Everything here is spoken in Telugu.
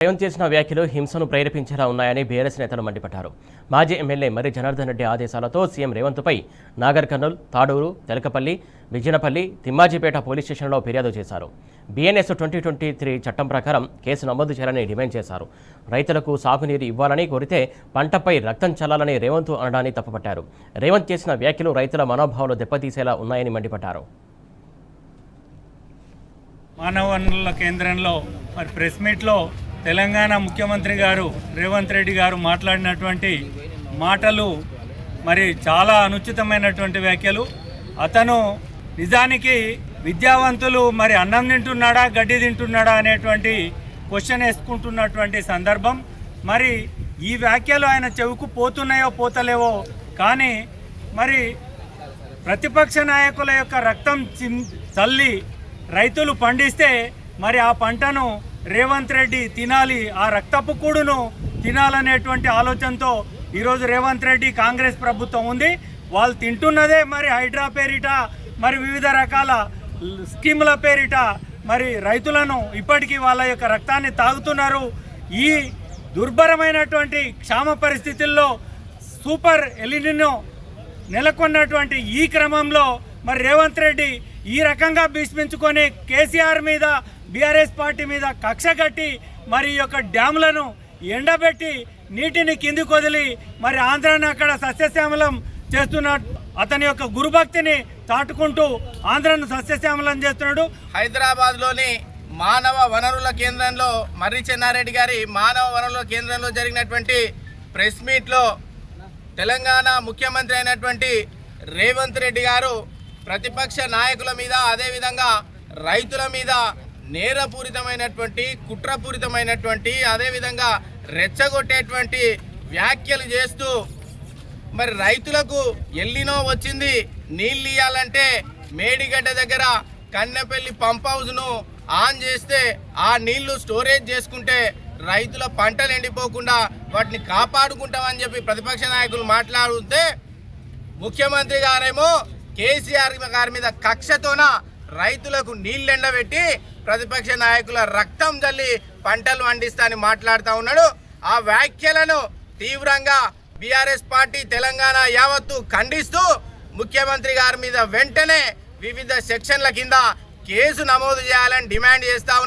రేవంత్ చేసిన వ్యాఖ్యలు హింసను ప్రేరేపించేలా ఉన్నాయని బీఆర్ఎస్ నేతలు మండిపడ్డారు. మాజీ ఎమ్మెల్యే మర్రి జనార్దన్ రెడ్డి ఆదేశాలతో సీఎం రేవంత్పై నాగర్ కర్నూల్, తాడూరు, తెలకపల్లి, విజయనపల్లి, తిమ్మాజీపేట పోలీస్ స్టేషన్లో ఫిర్యాదు చేశారు. బీఎన్ఎస్ 2023 చట్టం ప్రకారం కేసు నమోదు చేయాలని డిమాండ్ చేశారు. రైతులకు సాగునీరు ఇవ్వాలని కోరితే పంటపై రక్తం చల్లాలని రేవంత్ అనడాన్ని తప్పుపట్టారు. రేవంత్ చేసిన వ్యాఖ్యలు రైతుల మనోభావాలు దెబ్బతీసేలా ఉన్నాయని మండిపడ్డారు. మానవ వనరుల కేంద్రంలో ప్రెస్ మీట్లో తెలంగాణ ముఖ్యమంత్రి గారు రేవంత్ రెడ్డి గారు మాట్లాడినటువంటి మాటలు చాలా అనుచితమైనటువంటి వ్యాఖ్యలు. అతను నిజానికి విద్యావంతులు అన్నం తింటున్నాడా గడ్డి తింటున్నాడా అనేటువంటి క్వశ్చన్ వేసుకుంటున్నటువంటి సందర్భం. ఈ వ్యాఖ్యలు ఆయన చెవుకు పోతున్నాయో పోతలేవో కానీ ప్రతిపక్ష నాయకుల యొక్క రక్తం చల్లి రైతులు పండిస్తే ఆ పంటను రేవంత్ రెడ్డి తినాలి, ఆ రక్తపు కూడును తినాలనేటువంటి ఆలోచనతో ఈరోజు రేవంత్ రెడ్డి కాంగ్రెస్ ప్రభుత్వం ఉంది. వాళ్ళు తింటున్నదే హైడ్రా పేరిట వివిధ రకాల స్కీముల పేరిట రైతులను ఇప్పటికీ వాళ్ళ యొక్క రక్తాన్ని తాగుతున్నారు. ఈ దుర్భరమైనటువంటి క్షామ పరిస్థితుల్లో సూపర్ ఎలినినో నెలకొన్నటువంటి ఈ క్రమంలో రేవంత్ రెడ్డి ఈ రకంగా భీష్మించుకొని కేసీఆర్ మీద బీఆర్ఎస్ పార్టీ మీద కక్ష కట్టి ఈ యొక్క డ్యాములను ఎండబెట్టి నీటిని కిందికి వదిలి ఆంధ్రాని అక్కడ సస్యశ్యామలం చేస్తున్న అతని యొక్క గురుభక్తిని చాటుకుంటూ ఆంధ్రాను సస్యశ్యామలం చేస్తున్నాడు. హైదరాబాద్లోని మానవ వనరుల కేంద్రంలో మర్రి చెన్నారెడ్డి గారి మానవ వనరుల కేంద్రంలో జరిగినటువంటి ప్రెస్ మీట్లో తెలంగాణ ముఖ్యమంత్రి అయినటువంటి రేవంత్ రెడ్డి గారు ప్రతిపక్ష నాయకుల మీద అదేవిధంగా రైతుల మీద నేరపూరితమైనటువంటి కుట్రపూరితమైనటువంటి అదేవిధంగా రెచ్చగొట్టేటువంటి వ్యాఖ్యలు చేస్తూ రైతులకు ఎల్లినో వచ్చింది, నీళ్ళు ఇవ్వాలంటే మేడిగడ్డ దగ్గర కన్నెపల్లి పంప్ హౌస్ను ఆన్ చేస్తే ఆ నీళ్లు స్టోరేజ్ చేసుకుంటే రైతుల పంటలు ఎండిపోకుండా వాటిని కాపాడుకుంటామని చెప్పి ప్రతిపక్ష నాయకులు మాట్లాడితే ముఖ్యమంత్రి గారేమో కేసీఆర్ గారి మీద కక్షతోన రైతులకు నీళ్ళెండబెట్టి ప్రతిపక్ష నాయకుల రక్తం జల్లి పంటలు పండిస్తా అని మాట్లాడుతూ ఉన్నాడు. ఆ వ్యాఖ్యలను తీవ్రంగా బీఆర్ఎస్ పార్టీ తెలంగాణ యావత్తు ఖండిస్తూ ముఖ్యమంత్రి గారి మీద వెంటనే వివిధ సెక్షన్ల కింద కేసు నమోదు చేయాలని డిమాండ్ చేస్తా